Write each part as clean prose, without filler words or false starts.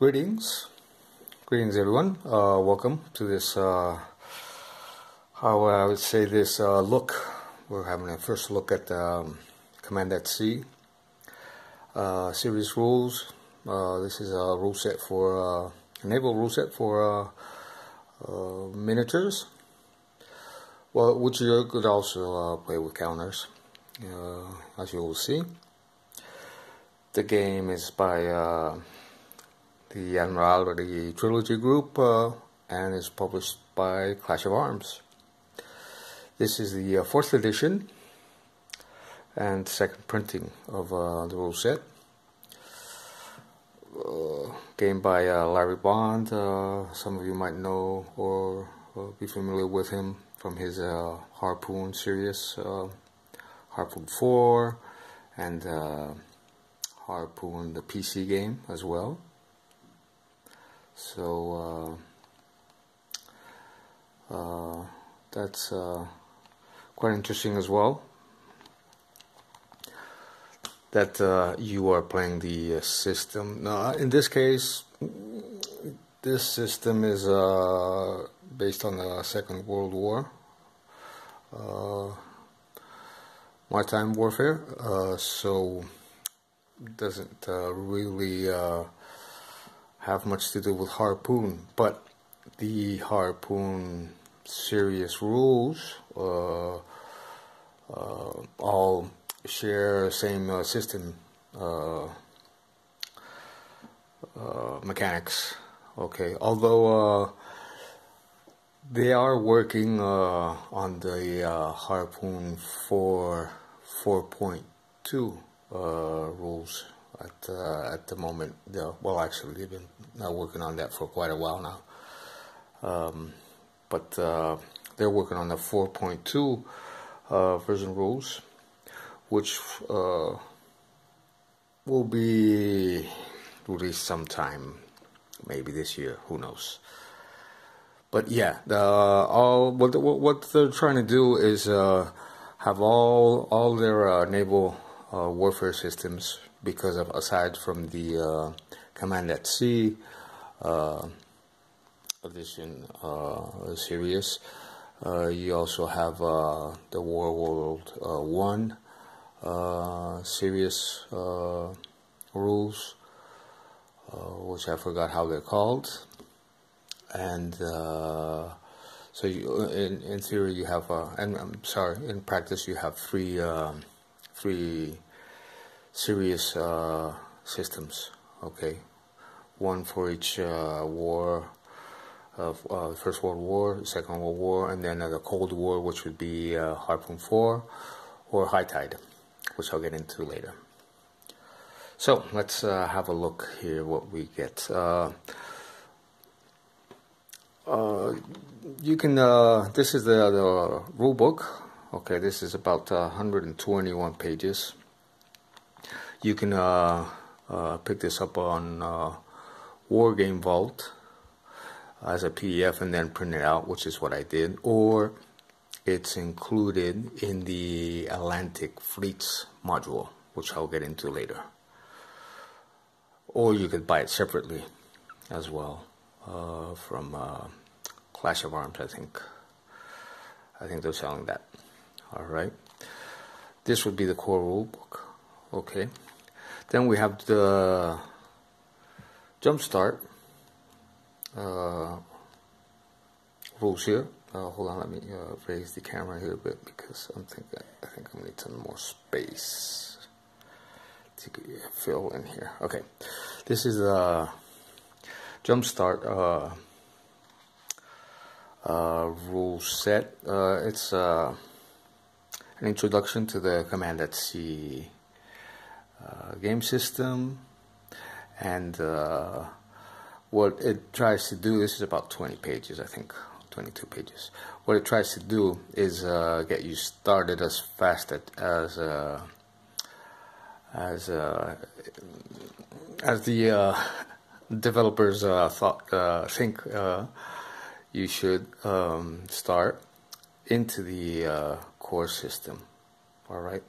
Greetings everyone. Welcome to this, how I would say this look. We're having a first look at Command at Sea series rules. This is a rule set for a naval rule set for miniatures. Well, which you could also play with counters, as you will see. The game is by the Admiralty Trilogy Group and is published by Clash of Arms. This is the 4th edition and second printing of the rule set. Game by Larry Bond. Some of you might know or be familiar with him from his Harpoon series, Harpoon 4 and Harpoon the PC game as well. So that's quite interesting as well, that you are playing the system. Now, in this case, this system is based on the Second World War, maritime warfare, so it doesn't really have much to do with Harpoon, but the Harpoon series rules all share same system mechanics. Okay, although they are working on the Harpoon 4.2 rules at the moment. Well, actually, they've been working on that for quite a while now. But they're working on the 4.2 version rules, which will be released sometime, maybe this year. Who knows? But yeah, what they're trying to do is have all their naval warfare systems, because of, aside from the Command at Sea edition series, you also have the War World 1 series rules, which I forgot how they're called. And so you, in theory you have, and I'm sorry, in practice you have three serious systems. Okay, one for each war of First World War, Second World War, and then the Cold War, which would be Harpoon 4 or High Tide, which I'll get into later. So let's have a look here what we get. You can this is the rule book. Okay, this is about 121 pages. You can pick this up on War Game Vault as a PDF and then print it out, which is what I did, or it's included in the Atlantic Fleets module, which I'll get into later. Or you could buy it separately as well from Clash of Arms, I think. I think they're selling that. All right. This would be the Core Rulebook. Okay. Then we have the Jumpstart rules here. Hold on, let me raise the camera here a bit, because I think I'm gonna need some more space to fill in here. Okay, this is the Jumpstart rule set. It's an introduction to the Command at Sea game system, and what it tries to do, this is about 20 pages, I think, 22 pages. What it tries to do is get you started as fast as the developers think you should start into the core system. All right,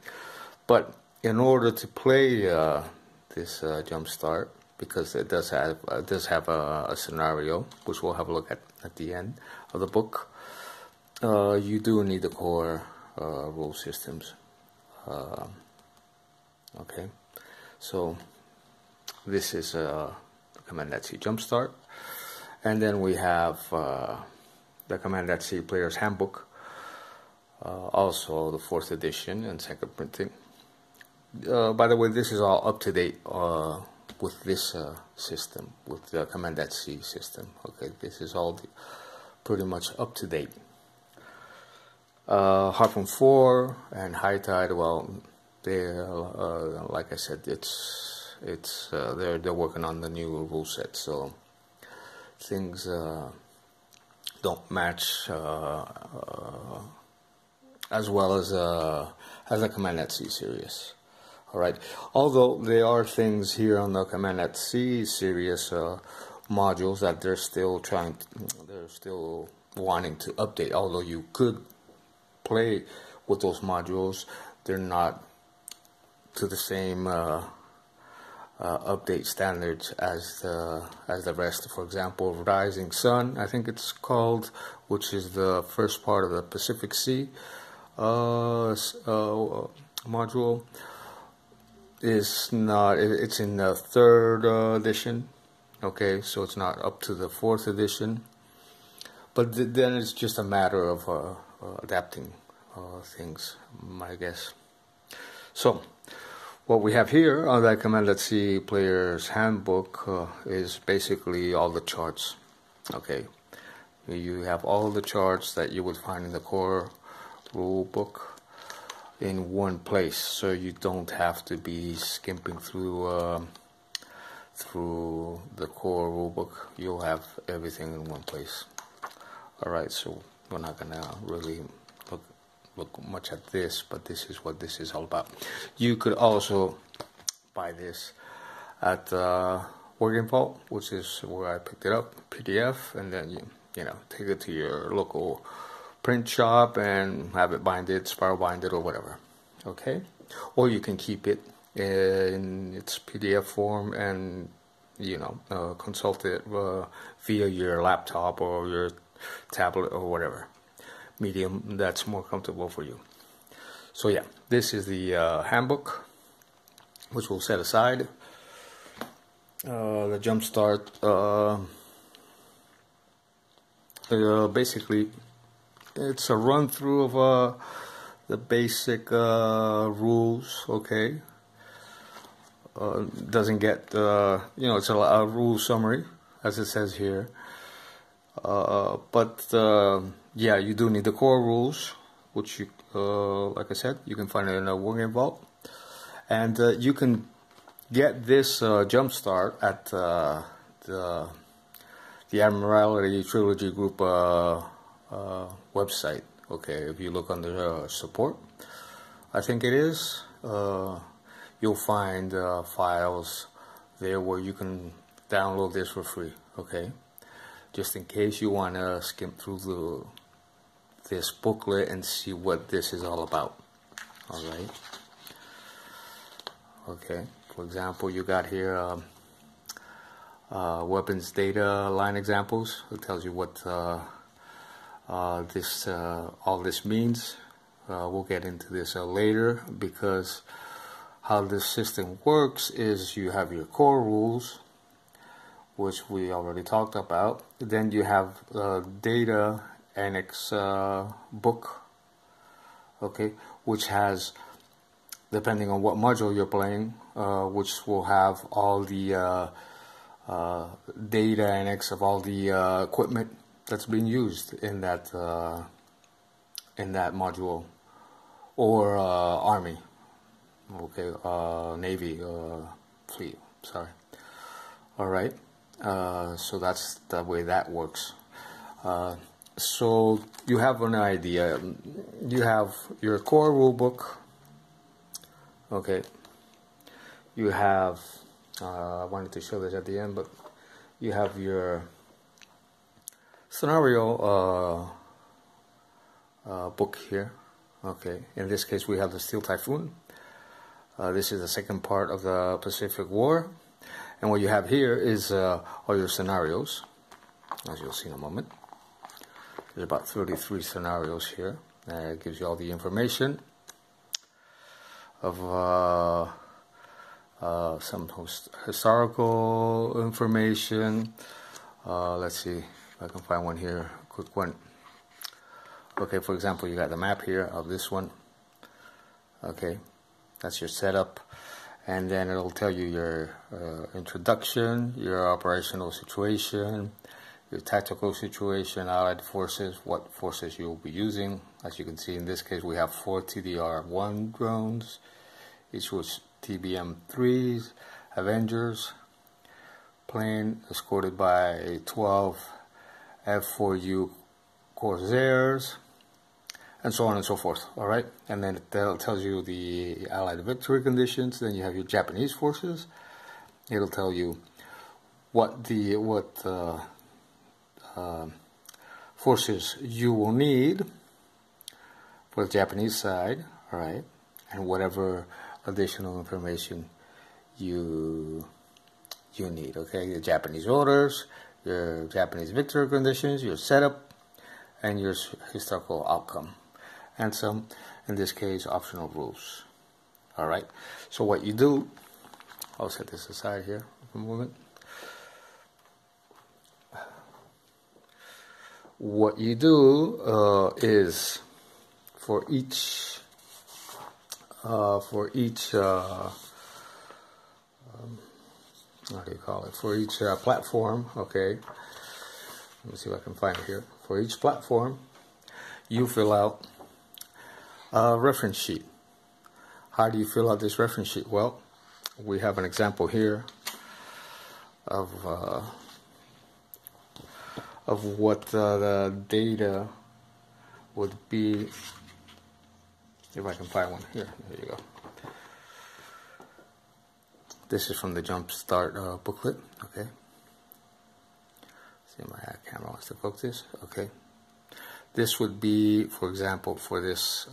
but in order to play this Jumpstart, because it does have a scenario, which we'll have a look at the end of the book. You do need the core rule systems. Okay, so this is the Command.C Jumpstart, and then we have the Command.C Player's Handbook, also the 4th edition and 2nd printing. By the way, this is all up to date with this system, with the Command.C system. Okay, this is all pretty much up to date. Harpoon 4 and High Tide, well, they're like I said, they're working on the new rule set, so things don't match as well as the Command.C series. All right. Although there are things here on the Command.C series modules that they're still wanting to update. Although you could play with those modules, they're not to the same update standards as the rest. For example, Rising Sun, I think it's called, which is the first part of the Pacific Sea module, is not. It's in the 3rd edition. Okay, so it's not up to the 4th edition. But then it's just a matter of adapting things, I guess. So what we have here on that Command.C Player's Handbook is basically all the charts. Okay, you have all the charts that you would find in the Core Rulebook in one place, so you don't have to be skimping through the Core Rulebook. You'll have everything in one place. Alright, so we're not gonna really look much at this, but this is what this is all about. You could also buy this at Working Vault, which is where I picked it up, PDF, and then you know, take it to your local print shop and have it binded, spiral binded, or whatever. Okay, or you can keep it in its PDF form and consult it via your laptop or your tablet or whatever medium that's more comfortable for you. So yeah, this is the handbook, which we'll set aside. The Jumpstart, basically it's a run through of the basic rules. Okay, doesn't get it's a rule summary as it says here, but yeah, you do need the core rules, which you like I said, you can find it in a Working Vault, and you can get this Jumpstart at the Admiralty Trilogy Group website. Okay, if you look under support, I think it is, you'll find files there where you can download this for free. Okay, just in case you want to skim through this booklet and see what this is all about. All right. Okay, for example, you got here weapons data line examples. It tells you what all this means. We'll get into this later, because how this system works is you have your core rules, which we already talked about. Then you have data annex book, okay, which has, depending on what module you're playing, which will have all the data annex of all the equipment that's being used in that module, or Army, okay, Navy, fleet, sorry. All right, so that's the way that works. So you have an idea. You have your core rulebook. Okay. You have, I wanted to show this at the end, but you have your scenario book here. Okay. In this case, we have the Steel Typhoon. This is the second part of the Pacific War. And what you have here is all your scenarios, as you'll see in a moment. There's about 33 scenarios here. It gives you all the information of some historical information. Let's see if I can find one here, a quick one. Okay, for example, you got the map here of this one. Okay, that's your setup. And then it'll tell you your introduction, your operational situation, your tactical situation, allied forces, what forces you will be using. As you can see, in this case, we have 4 TDR-1 drones, each with TBM-3s, Avengers, plane escorted by 12 F-4U Corsairs, and so on and so forth. All right, and then it tells you the Allied victory conditions. Then you have your Japanese forces. It'll tell you what forces you will need for the Japanese side. All right, and whatever additional information you need. Okay, your Japanese orders, your Japanese victory conditions, your setup, and your historical outcome, and some, in this case, optional rules. All right, so what you do, I'll set this aside here for a moment. What you do is for each what do you call it? For each platform, okay. Let me see if I can find it here. For each platform, you fill out a reference sheet. How do you fill out this reference sheet? Well, we have an example here of what the data would be. If I can find one here, there you go. This is from the Jumpstart booklet. Okay. See, my camera wants to focus. Okay. This would be, for example, for this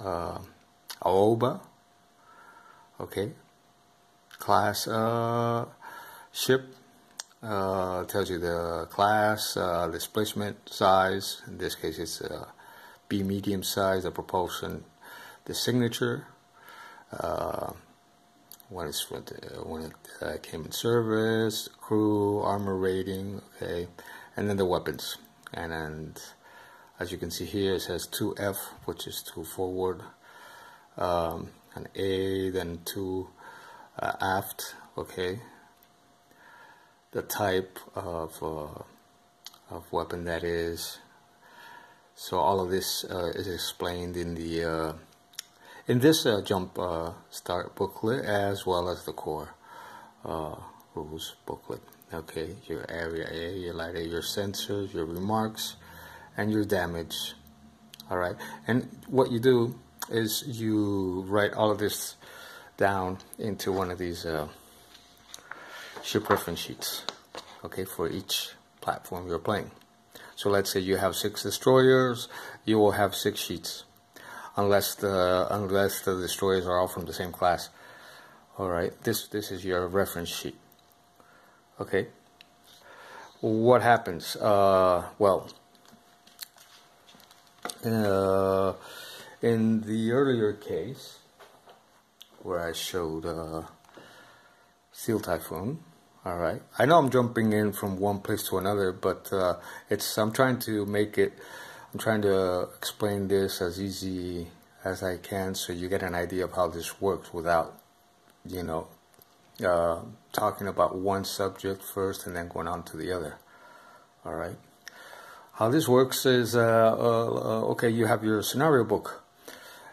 Aoba. Okay. Class ship. Tells you the class, displacement size. In this case, it's B medium size, the propulsion, the signature, when it came in service, crew, armor rating, okay, and then the weapons. And as you can see here, it says 2F, which is 2 forward, an A, then 2 aft, okay. The type of weapon that is. So all of this is explained in the in this Jump Start booklet, as well as the Core Rules booklet. Okay, your area A, your light A, your sensors, your remarks, and your damage. All right, and what you do is you write all of this down into one of these ship reference sheets, okay, for each platform you're playing. So let's say you have 6 destroyers, you will have 6 sheets, unless the destroyers are all from the same class. All right, this is your reference sheet. Okay, what happens? Well, in the earlier case where I showed Steel Typhoon. All right. I know I'm jumping in from one place to another, but I'm trying to explain this as easy as I can, so you get an idea of how this works without, talking about one subject first and then going on to the other. All right. How this works is, okay, you have your scenario book,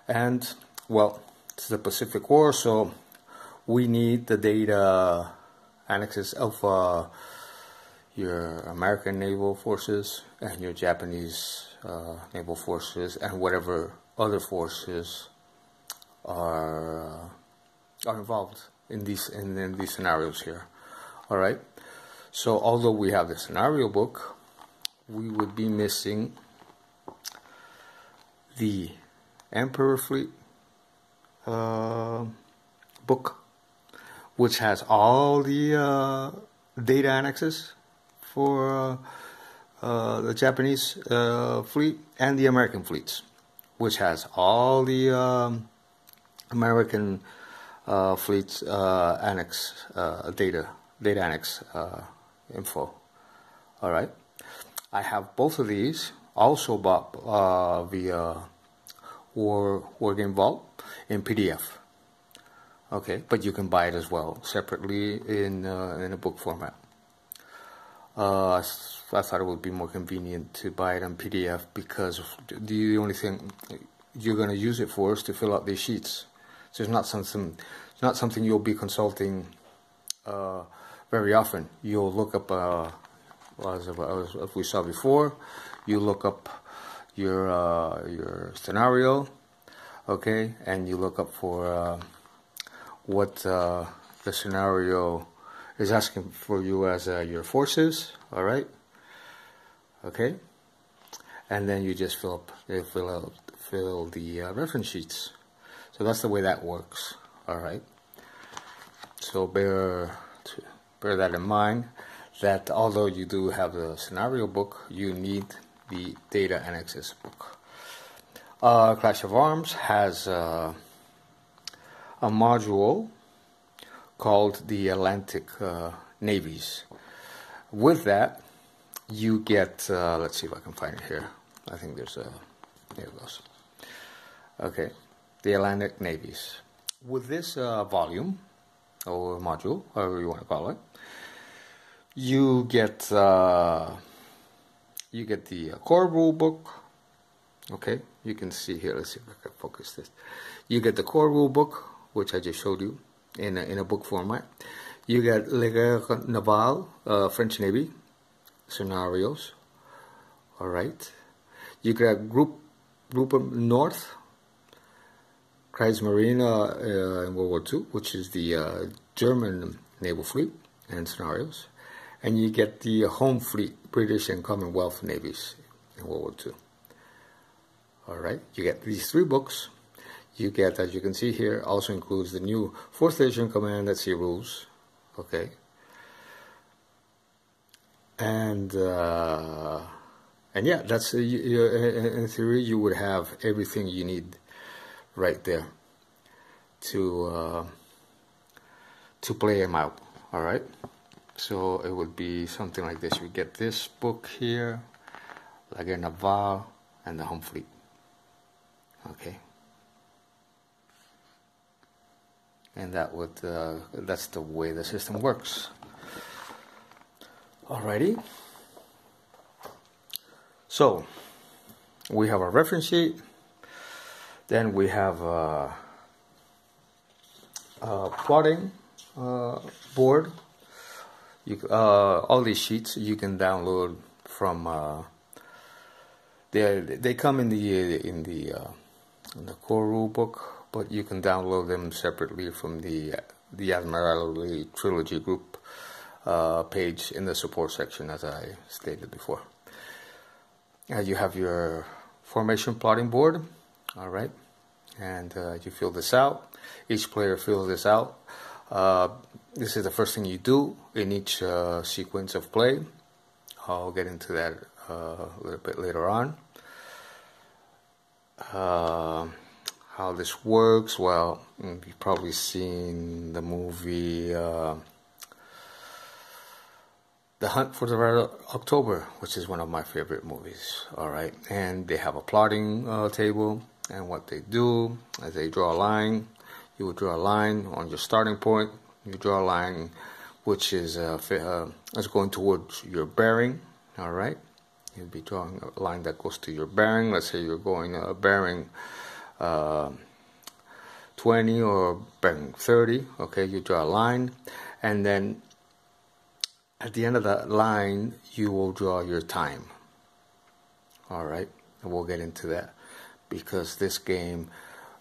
and well, it's the Pacific War, so we need the data annexes of your American naval forces and your Japanese naval forces and whatever other forces are involved in these scenarios here. All right. So although we have the scenario book, we would be missing the Emperor Fleet book, which has all the data annexes for the Japanese fleet and the American fleets, which has all the American fleet's annex data annex info. All right, I have both of these. Also bought via War Game Vault in PDF. Okay, but you can buy it as well separately in a book format. I thought it would be more convenient to buy it in PDF because the only thing you're going to use it for is to fill out these sheets. So it's not something you'll be consulting very often. You'll look up, as we saw before, you look up your scenario, okay, and you look up for what the scenario is asking for you as your forces, all right, okay, and then you just fill the reference sheets. So that's the way that works, all right. So bear that in mind, that although you do have the scenario book, you need the data annexes book. Clash of Arms has a module called the Atlantic Navies. With that, you get, let's see if I can find it here. I think there it goes. Okay, the Atlantic Navies. With this volume, or module, however you want to call it, you get the Core Rulebook. Okay, you can see here. Let's see if I can focus this. You get the Core Rulebook, which I just showed you in a book format. You get Naval, French Navy scenarios. All right. You get Group North, Kriegsmarine in World War II, which is the German naval fleet and scenarios. And you get the Home Fleet, British and Commonwealth navies in World War II. All right, you get these 3 books. You get, as you can see here, also includes the new 4th edition Command at Sea rules. Okay, and yeah, that's in theory you would have everything you need right there to play them out. All right. So it would be something like this. You get this book here, like a Naval and the Home Fleet. Okay. And that's the way the system works. Alrighty. So we have our reference sheet. Then we have a plotting board. All these sheets you can download from. They come in the Core Rulebook, but you can download them separately from the Admiralty Trilogy Group page in the support section, as I stated before. You have your formation plotting board, all right, and you fill this out. Each player fills this out. This is the first thing you do in each sequence of play. I'll get into that a little bit later on. How this works, well, you've probably seen the movie The Hunt for the Red October, which is one of my favorite movies. All right, and they have a plotting table, and what they do is they draw a line. You would draw a line on your starting point. You draw a line which is going towards your bearing. All right, you'll be drawing a line that goes to your bearing. Let's say you're going bearing 20 or bearing 30. Okay, you draw a line, and then at the end of that line, you will draw your time. All right, and we'll get into that because this game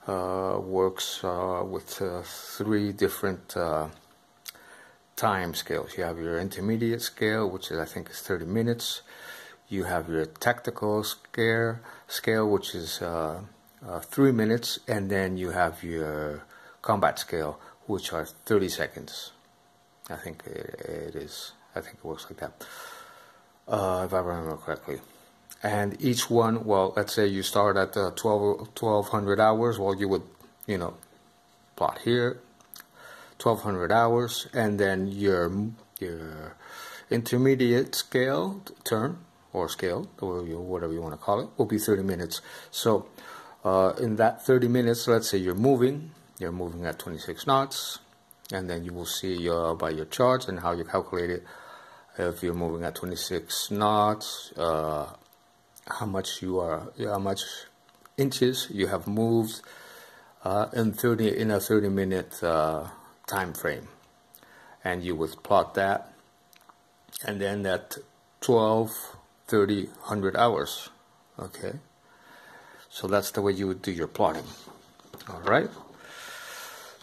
works with 3 different time scales. You have your intermediate scale, which is, I think, is 30 minutes. You have your tactical scale, which is 3 minutes, and then you have your combat scale, which are 30 seconds. I think it is I think it works like that, if I remember correctly. And each one, well, let's say you start at 1200 hours. Well, you would, plot here, 1200 hours, and then your intermediate scale turn, or scale, or whatever you want to call it, will be 30 minutes. So in that 30 minutes, let's say you're moving at 26 knots, and then you will see by your charts and how you calculate it, if you're moving at 26 knots, how much inches you have moved in a 30-minute time frame, and you would plot that, and then at 100 hours. Okay, so that's the way you would do your plotting. All right.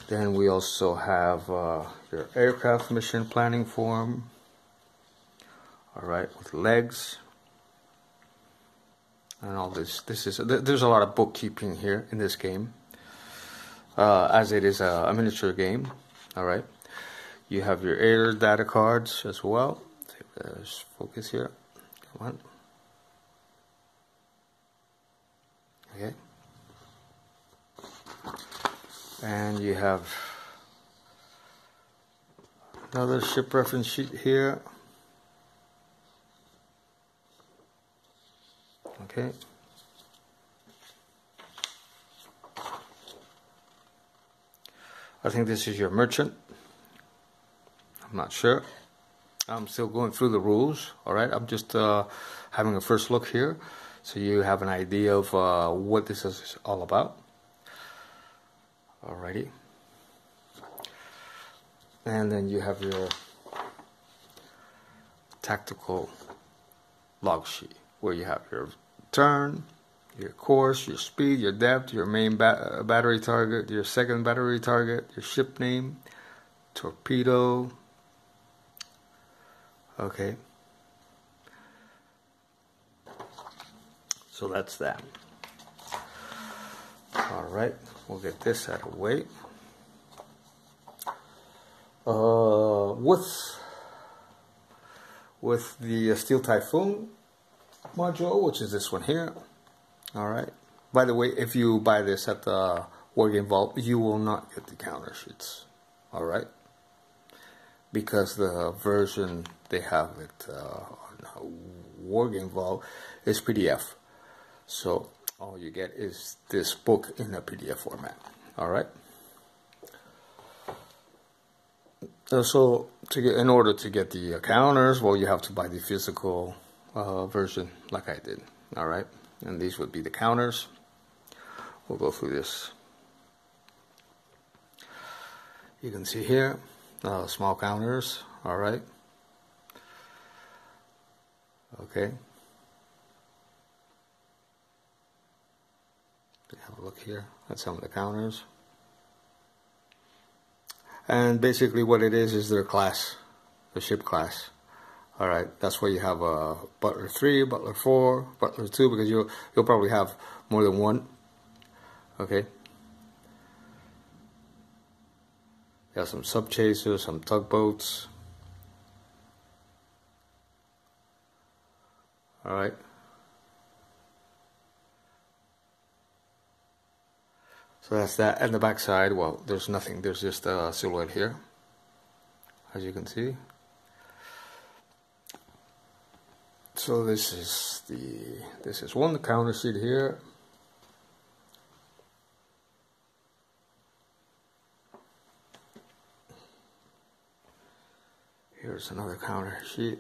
Then we also have your aircraft mission planning form. All right, with legs and all this. There's a lot of bookkeeping here in this game, as it is a miniature game. All right, you have your air data cards as well. Let's focus here. Come on. Okay. And you have another ship reference sheet here. Okay. I think this is your merchant. I'm not sure. I'm still going through the rules. All right. I'm just having a first look here, so you have an idea of what this is all about. Alrighty. And then you have your tactical log sheet, where you have your turn, your course, your speed, your depth, your main battery target, your second battery target, your ship name, torpedo. Okay. So that's that. Alright, we'll get this out of the way. With the Steel Typhoon module, which is this one here. Alright. By the way, if you buy this at the Wargame Vault, you will not get the counter sheets. Alright. Because the version they have it on Wargame Vault is PDF. So all you get is this book in a PDF format. Alright. So in order to get the counters, well, you have to buy the physical version like I did. Alright. And these would be the counters. We'll go through this. You can see here, small counters. Alright. Okay. Have a look here at some of the counters. And basically what it is their class, the ship class. Alright, that's where you have a Butler 3, Butler 4, Butler 2, because you'll probably have more than one. Okay. You have some sub chasers, some tugboats. Alright. So that's that. And the back side, well, there's nothing. There's just a silhouette here, as you can see. So this is one counter sheet here. Here's another counter sheet.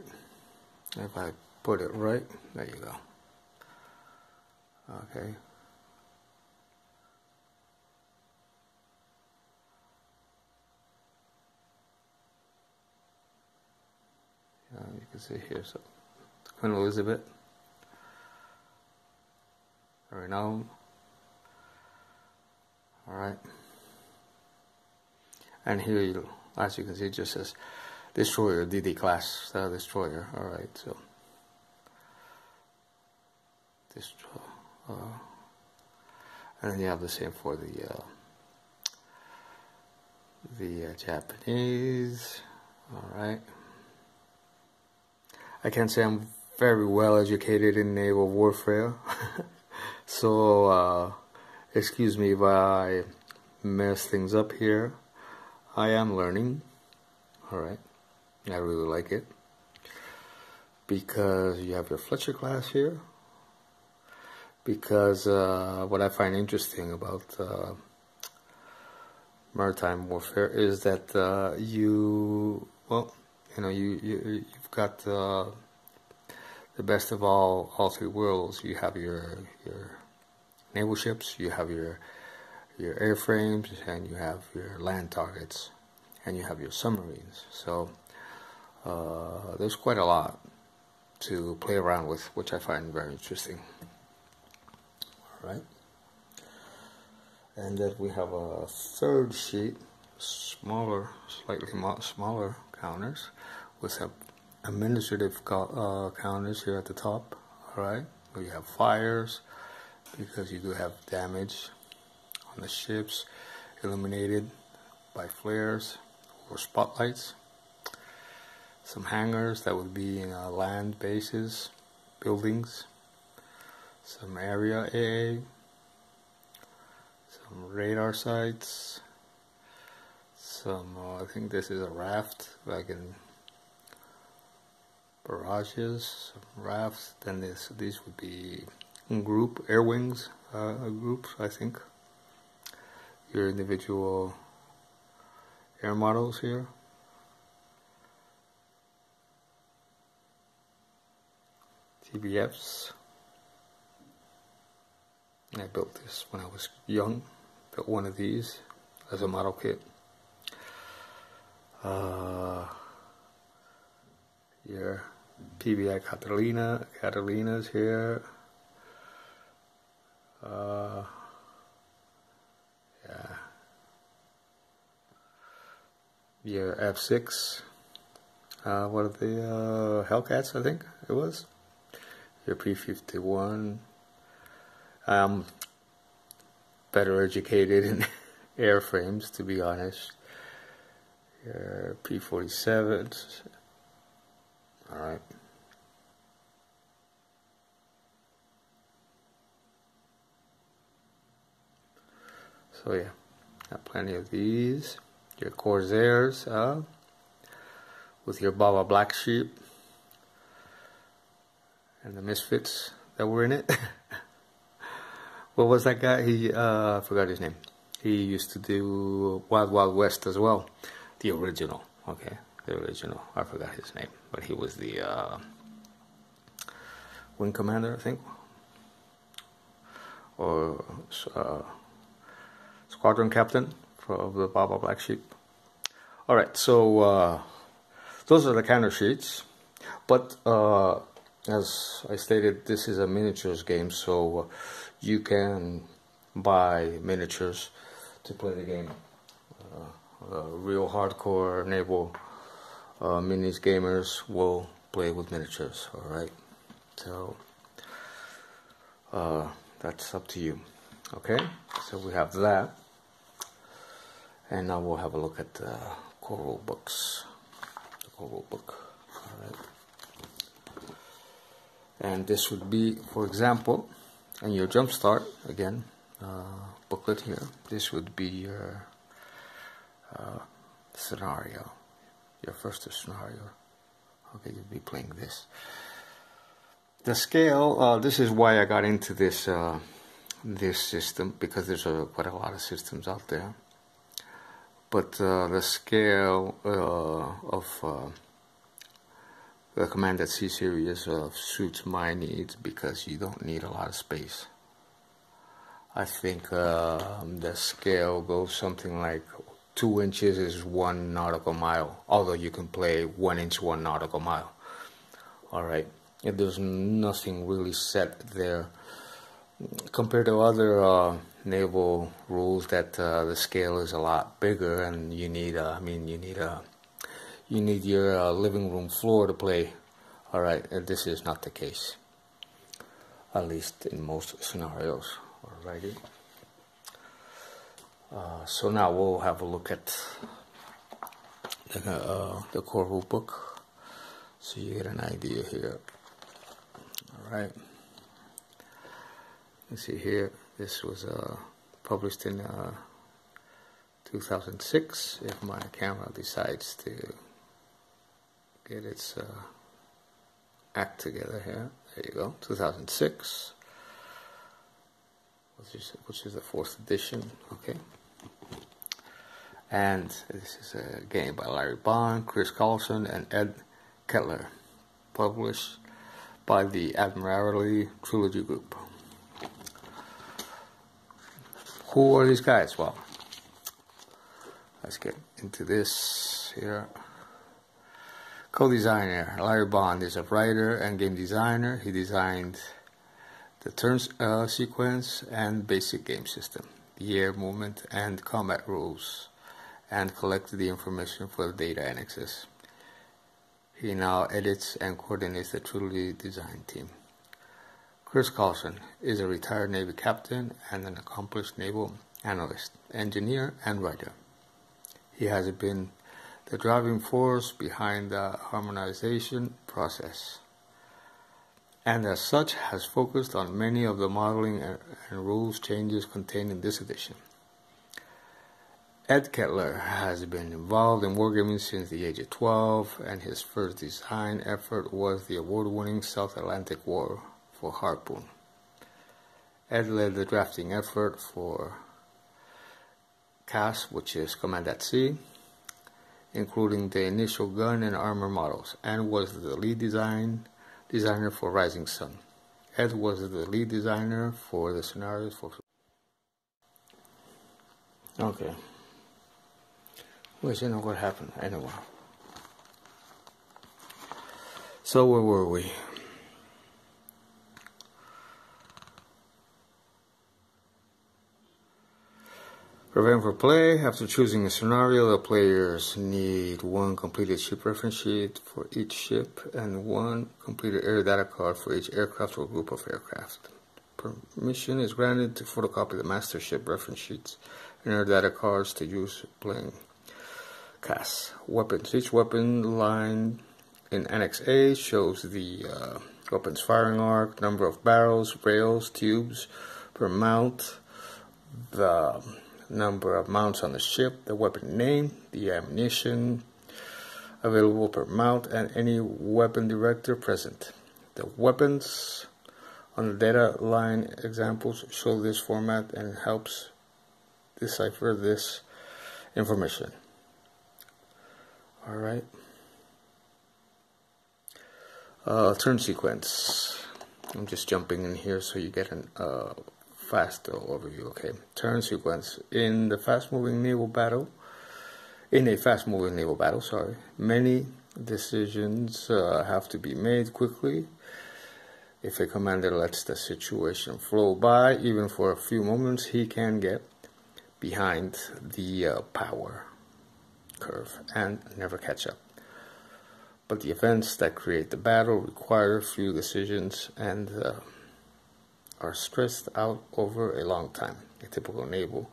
If I put it right, there you go. Okay. You can see here, so Queen Elizabeth, renowned. All right, and here, as you can see, it just says destroyer, DD class destroyer. All right, so and then you have the same for the Japanese. All right. I can't say I'm very well educated in naval warfare. So, excuse me if I mess things up here. I am learning. Alright. I really like it. Because you have your Fletcher class here. Because what I find interesting about maritime warfare is that you've got the best of all three worlds. You have your naval ships, you have your airframes, and you have your land targets, and you have your submarines. So there's quite a lot to play around with, which I find very interesting. All right. And then we have a third sheet, slightly smaller counters, with administrative counters here at the top. All right, we have fires because you do have damage on the ships, illuminated by flares or spotlights. Some hangars that would be in land bases, buildings. Some area AA. Some radar sites, some, I think this is a raft, like in barrages, some rafts. Then these would be group, air wings groups, I think. Your individual air models here. TBFs. I built this when I was young. Built one of these as a model kit. Your PBI Catalinas here. Yeah. Your F6. What are the Hellcats? I think it was. Your P-51. I'm better educated in airframes, to be honest. Your P-47s. Alright. So yeah, got plenty of these. Your Corsairs, with your Baba Black Sheep. And the Misfits that were in it. What was that guy? I forgot his name. He used to do Wild Wild West as well. The original. Okay, the original. I forgot his name. But he was the wing commander, I think. Or squadron captain of the Baba Black Sheep. Alright, so those are the counter sheets. But as I stated, this is a miniatures game, so you can buy miniatures to play the game. Real hardcore naval minis gamers will play with miniatures, alright? So that's up to you. Okay, so we have that. And now we'll have a look at the Core Rulebooks. The Core Rulebook, alright. And this would be, for example, in your Jumpstart, again, booklet here, this would be your scenario, your first scenario. Okay, you'll be playing this. The scale, this is why I got into this this system, because there's quite a lot of systems out there. But the scale of the Command @ C series suits my needs because you don't need a lot of space. I think the scale goes something like 2 inches is 1 nautical mile, although you can play 1 inch 1 nautical mile. Alright, there's nothing really set there compared to other naval rules that the scale is a lot bigger, and you need you need your living room floor to play. Alright, this is not the case, at least in most scenarios. Alrighty. So now we'll have a look at the Core Rulebook. So you get an idea here. All right. You see here, this was published in 2006. If my camera decides to get its act together here, there you go, 2006, which is the 4th edition. Okay. And this is a game by Larry Bond, Chris Carlson, and Ed Kettler, published by the Admiralty Trilogy Group. Who are these guys? Well, let's get into this here. Co-designer Larry Bond is a writer and game designer. He designed the turn sequence and basic game system, the air movement and combat rules, and collected the information for the data annexes. He now edits and coordinates the trilogy design team. Chris Carlson is a retired Navy captain and an accomplished naval analyst, engineer, and writer. He has been the driving force behind the harmonization process, and as such has focused on many of the modeling and rules changes contained in this edition. Ed Kettler has been involved in wargaming since the age of 12, and his first design effort was the award-winning South Atlantic War for Harpoon. Ed led the drafting effort for CAS, which is Command at Sea, including the initial gun and armor models, and was the lead designer for Rising Sun. Ed was the lead designer for the scenarios for... Okay. Well, you know what happened anyway. So where were we? Prevent for play. After choosing a scenario, the players need one completed ship reference sheet for each ship and one completed air data card for each aircraft or group of aircraft. Permission is granted to photocopy the master ship reference sheets and air data cards to use playing CAS. Weapons. Each weapon line in Annex A shows the weapon's firing arc, number of barrels, rails, tubes per mount, the number of mounts on the ship, the weapon name, the ammunition available per mount, and any weapon director present. The weapons on the data line examples show this format and helps decipher this information. Alright. Turn sequence. I'm just jumping in here so you get a fast overview. Okay. Turn sequence. In a fast-moving naval battle, many decisions have to be made quickly. If a commander lets the situation flow by, even for a few moments, he can get behind the power curve and never catch up. But the events that create the battle require few decisions and are stressed out over a long time. A typical naval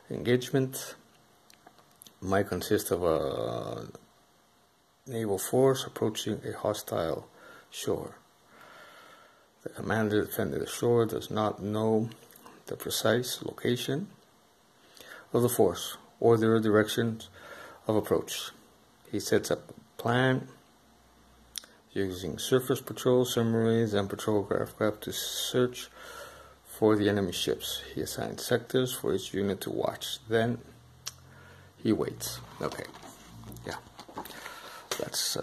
engagement might consist of a naval force approaching a hostile shore. The commander defending the shore does not know the precise location of the force or their directions of approach. He sets up a plan using surface patrol, submarines, and patrol aircraft to search for the enemy ships. He assigns sectors for each unit to watch. Then he waits. Okay, yeah. Let's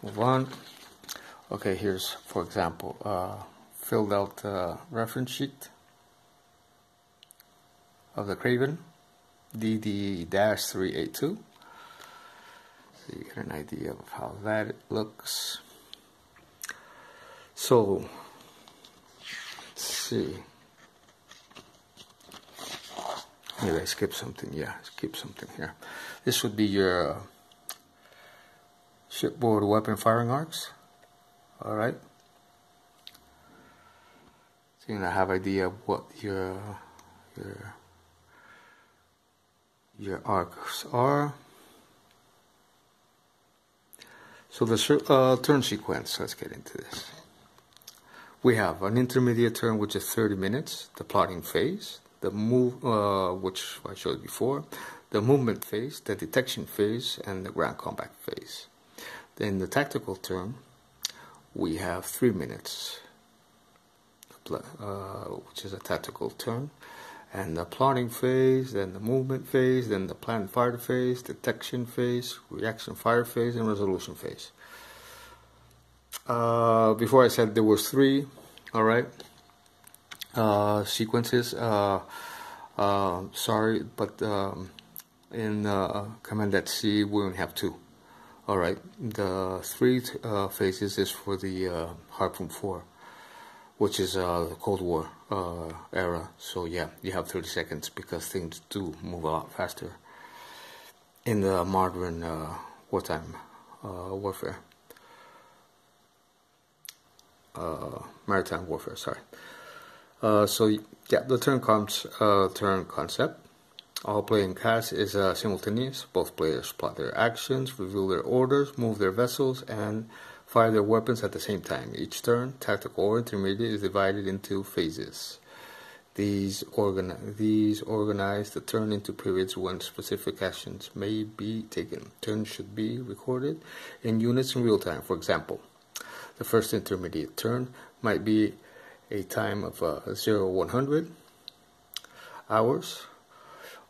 move on. Okay, here's, for example, filled out reference sheet of the Craven DD-382. So you get an idea of how that looks. So let's see. Maybe I skipped something. Yeah, skip something here. This would be your shipboard weapon firing arcs. All right. So you're gonna have idea of what your arcs are. So the turn sequence, let's get into this. We have an intermediate turn, which is 30 minutes, the plotting phase, the move, which I showed before, the movement phase, the detection phase, and the ground combat phase. Then the tactical turn, we have 3 minutes, which is a tactical turn, and the plotting phase, then the movement phase, then the plan fire phase, detection phase, reaction fire phase, and resolution phase. Before I said there was 3, all right, sequences. Sorry, but in Command.C we only have 2. All right, the 3 phases is for the Harpoon 4, which is the Cold War era. So yeah, you have 30 seconds because things do move a lot faster in the modern wartime warfare. Maritime warfare, sorry. So yeah, the turn concept. All playing cast is simultaneous. Both players plot their actions, reveal their orders, move their vessels, and fire their weapons at the same time. Each turn, tactical or intermediate, is divided into phases. These organize the turn into periods when specific actions may be taken. Turns should be recorded in units in real time. For example, the first intermediate turn might be a time of 0-100 hours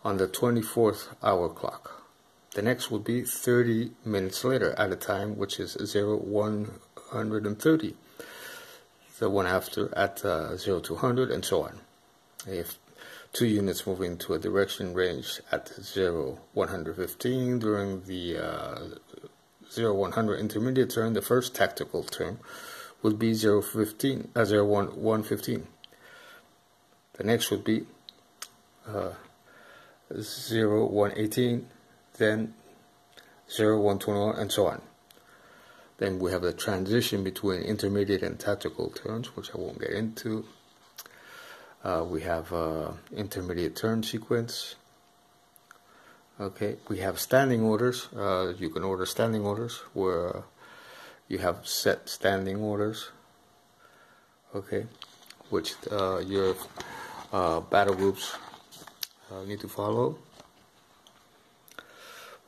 on the 24th hour clock. The next would be 30 minutes later at a time which is 0-130. The one after at 0-100, and so on. If 2 units move into a direction range at 0-115 during the 0-100 intermediate turn, the first tactical turn would be 0-115. The next would be 0-118, then 0-121, and so on. Then we have the transition between intermediate and tactical turns, which I won't get into. We have intermediate turn sequence. Okay, we have standing orders. You can order standing orders where you have set standing orders. Okay, which your battle groups need to follow.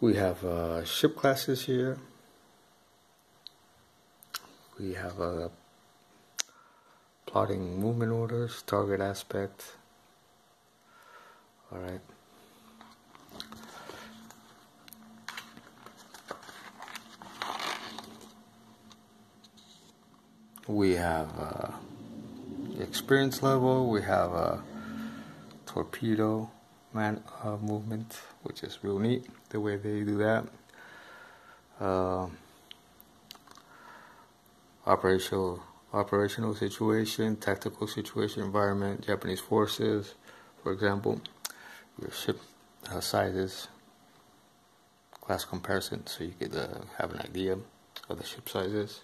We have ship classes here. We have plotting movement orders, target aspect. All right. We have experience level. We have torpedo man movement, which is real neat the way they do that. Operational situation, tactical situation, environment, Japanese forces, for example, your ship sizes, class comparison, so you could have an idea of the ship sizes.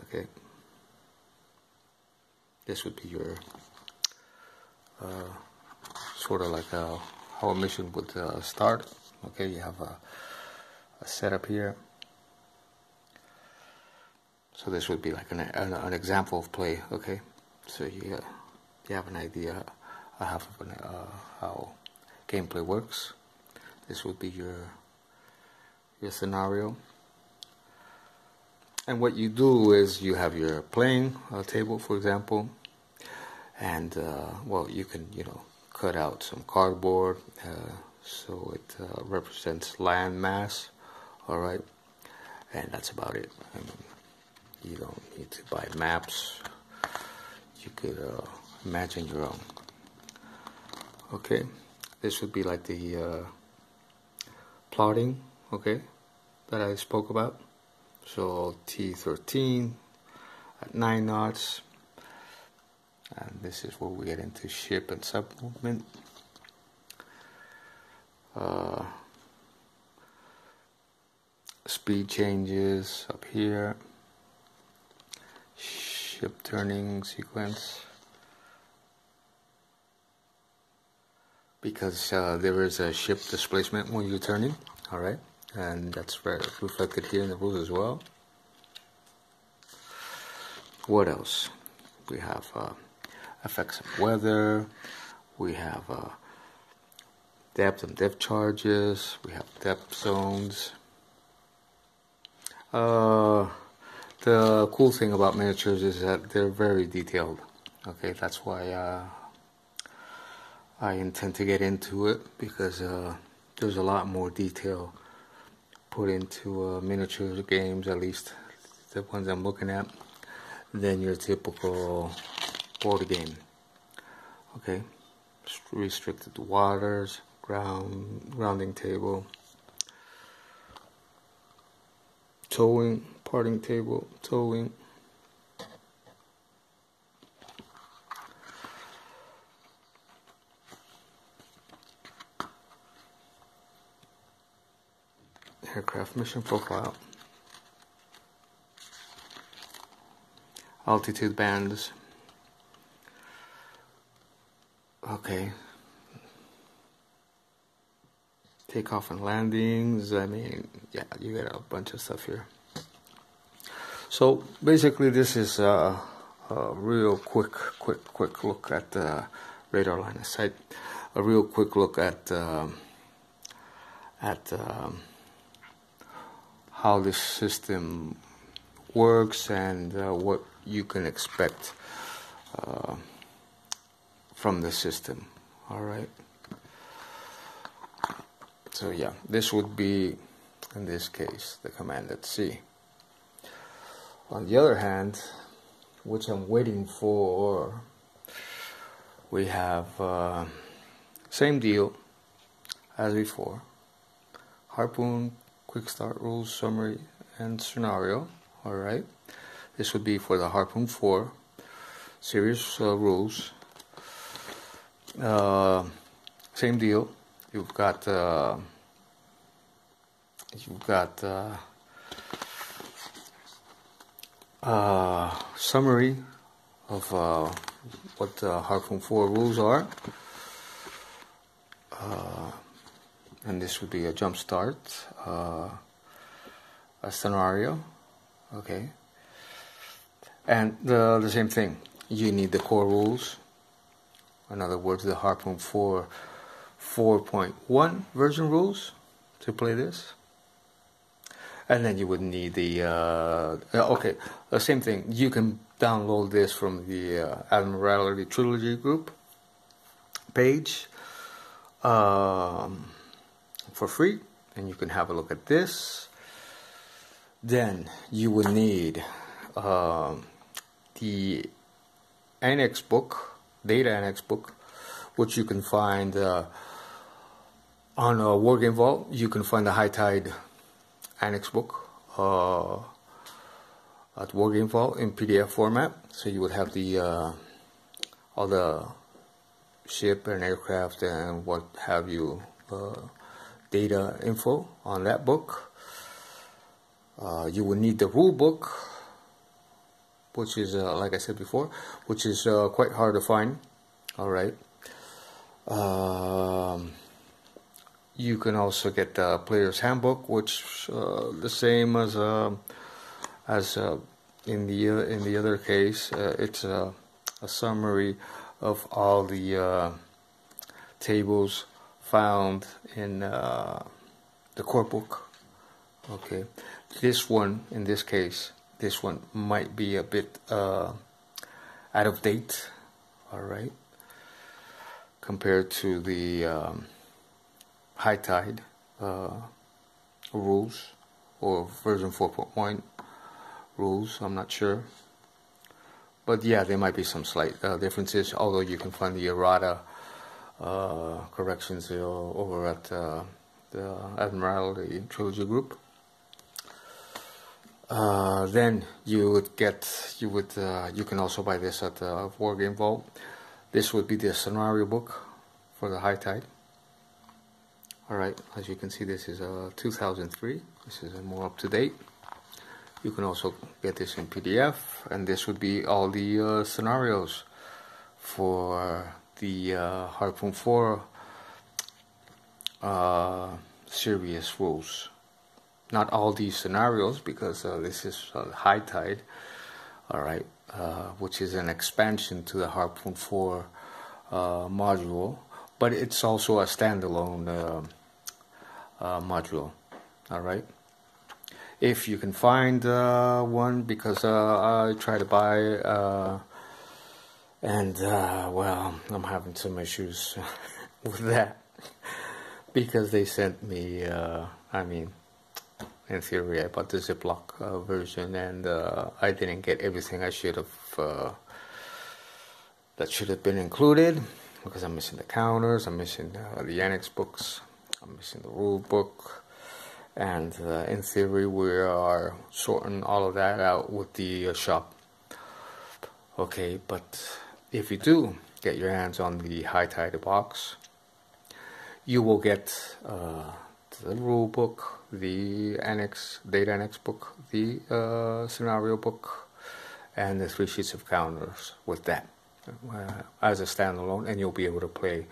Okay, this would be your sort of like how a mission would start. Okay, you have a setup here. So this would be like an example of play. Okay, so you have an idea how gameplay works. This would be your scenario. And what you do is you have your playing table, for example, and well, you can cut out some cardboard so it represents land mass. All right, and that's about it. I mean, you don't need to buy maps. You could imagine your own. Okay, this would be like the plotting, okay, that I spoke about. So T13 at 9 knots, and this is where we get into ship and sub movement. Speed changes up here. Ship turning sequence, because there is a ship displacement when you're turning. All right, and that's very reflected here in the rules as well. What else? We have effects of weather, we have depth and depth charges, we have depth zones. The cool thing about miniatures is that they're very detailed. Okay, that's why I intend to get into it, because there's a lot more detail put into miniatures games, at least the ones I'm looking at, than your typical board game. Okay, restricted waters, grounding table, towing, parting table, towing. Aircraft mission profile, altitude bands. Okay, takeoff and landings. I mean, yeah, you get a bunch of stuff here. So basically, this is a real quick look at the radar line of sight. A real quick look at how this system works and what you can expect from the system. All right. So yeah, this would be, in this case, the command at sea. On the other hand, which I'm waiting for, we have same deal as before. Harpoon, quick start rules, summary, and scenario. All right. This would be for the Harpoon 4 series rules. Same deal. You've got summary of what the Harpoon 4 rules are. And this would be a jump start, a scenario, okay. And the same thing, you need the core rules. In other words, the Harpoon 4 4.1 version rules to play this. And then you would need the, okay, the same thing. You can download this from the Admiralty Trilogy group page for free, and you can have a look at this. Then you would need the annex book, data annex book, which you can find on Wargame Vault. You can find the High Tide annex book at Wargame Vault in PDF format. So you would have the all the ship and aircraft and what have you data info on that book. You would need the rule book, which is like I said before, which is quite hard to find. All right. You can also get the player's handbook, which the same as in the other case. It's a summary of all the tables found in the core book. Okay, this one, in this case, this one might be a bit out of date. All right, compared to the High Tide rules or version 4.1 rules. I'm not sure, but yeah, there might be some slight differences, although you can find the errata corrections over at the Admiralty Trilogy group. Then you can also buy this at the Wargame Vault. This would be the scenario book for the High Tide. Alright, as you can see, this is 2003. This is more up to date. You can also get this in PDF, and this would be all the scenarios for the Harpoon 4 series rules. not all these scenarios, because this is High Tide, all right, which is an expansion to the Harpoon 4 module, but it's also a standalone module, all right. If you can find one, because I try to buy, and well, I'm having some issues with that, because they sent me, I mean, in theory I bought the Ziploc version, and I didn't get everything I should have, that should have been included, because I'm missing the counters, I'm missing the annex books, I'm missing the rule book, and in theory we are sorting all of that out with the shop. Okay, but if you do get your hands on the High Tide box, you will get the rule book, the annex, data annex book, the scenario book, and the 3 sheets of counters with that as a standalone, and you'll be able to play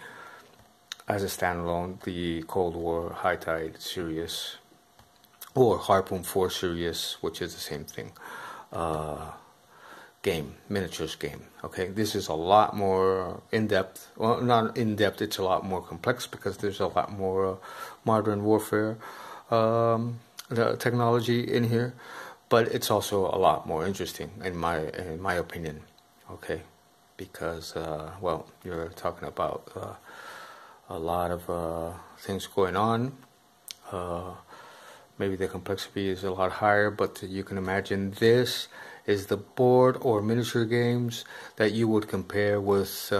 as a standalone the Cold War High Tide series, or Harpoon 4 series, which is the same thing, game, miniatures game. Okay, this is a lot more in-depth, well, not in-depth, it's a lot more complex, because there's a lot more modern warfare the technology in here, but it's also a lot more interesting in my opinion. Okay, because well, you're talking about a lot of things going on. Maybe the complexity is a lot higher, but you can imagine this is the board or miniature games that you would compare with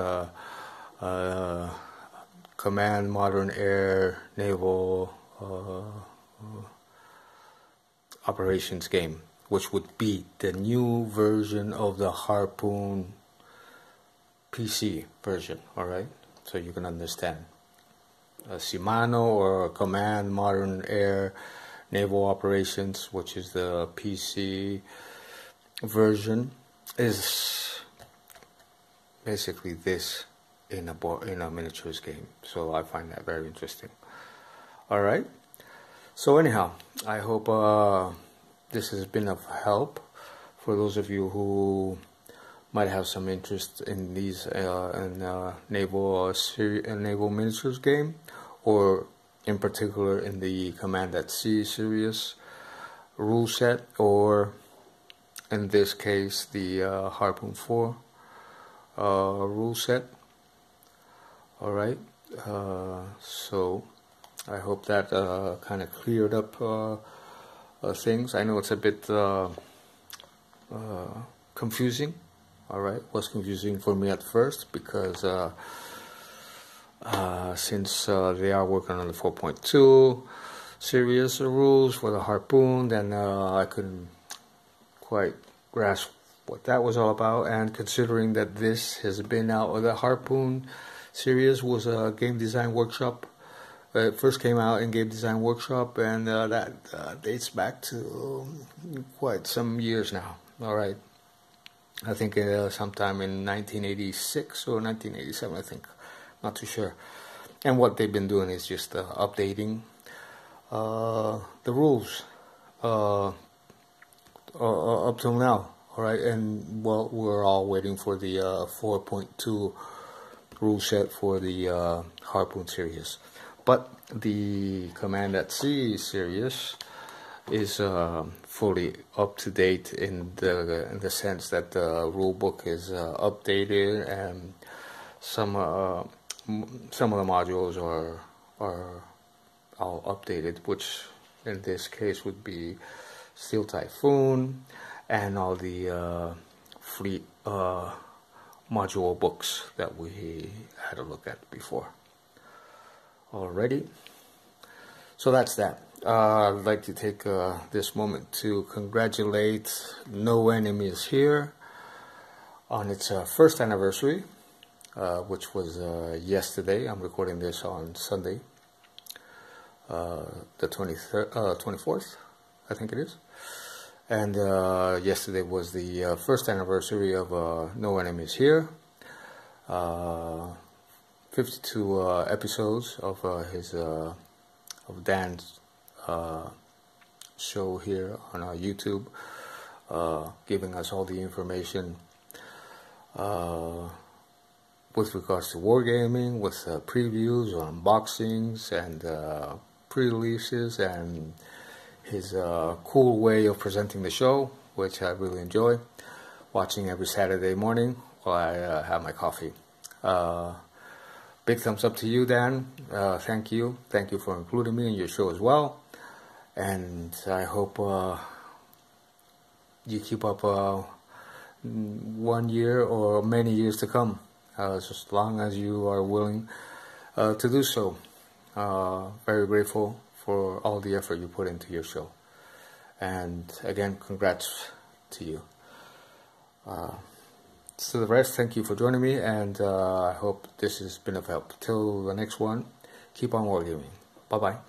Command, Modern Air, Naval operations game, which would be the new version of the Harpoon PC version, alright? So you can understand. Shimano or Command, Modern Air, Naval Operations, which is the PC version, is basically this in a miniatures game. So I find that very interesting. All right. So anyhow, I hope this has been of help for those of you who might have some interest in these naval miniatures game, or in particular in the Command at Sea series rule set, or in this case the Harpoon 4 rule set. Alright, so I hope that kind of cleared up things. I know it's a bit confusing. Alright, was confusing for me at first, because since they are working on the 4.2 series rules for the Harpoon, then I couldn't quite grasp what that was all about. And considering that this has been out of the Harpoon series, was a game design workshop. It first came out in game design workshop, and that dates back to quite some years now. Alright, I think sometime in 1986 or 1987, I think. Not too sure. And what they've been doing is just updating the rules up till now. Alright, and well, we're all waiting for the 4.2 rule set for the Harpoon series. But the Command at Sea series is fully up to date in the sense that the rule book is updated, and some of the modules are all updated, which in this case would be Steel Typhoon and all the fleet module books that we had a look at before. Alrighty, so that's that. I'd like to take this moment to congratulate No Enemies Here on its first anniversary, which was yesterday. I'm recording this on Sunday, the 24th, I think it is. And yesterday was the first anniversary of No Enemies Here. 52 episodes of Dan's show here on our YouTube, giving us all the information with regards to wargaming, with previews or unboxings and pre-releases, and his cool way of presenting the show, which I really enjoy watching every Saturday morning while I have my coffee. Big thumbs up to you, Dan. Thank you for including me in your show as well, and I hope you keep up 1 year or many years to come, as long as you are willing to do so. Very grateful for all the effort you put into your show, and again, congrats to you. To the rest, thank you for joining me, and I hope this has been of help. Till the next one, keep on wargaming. Bye-bye.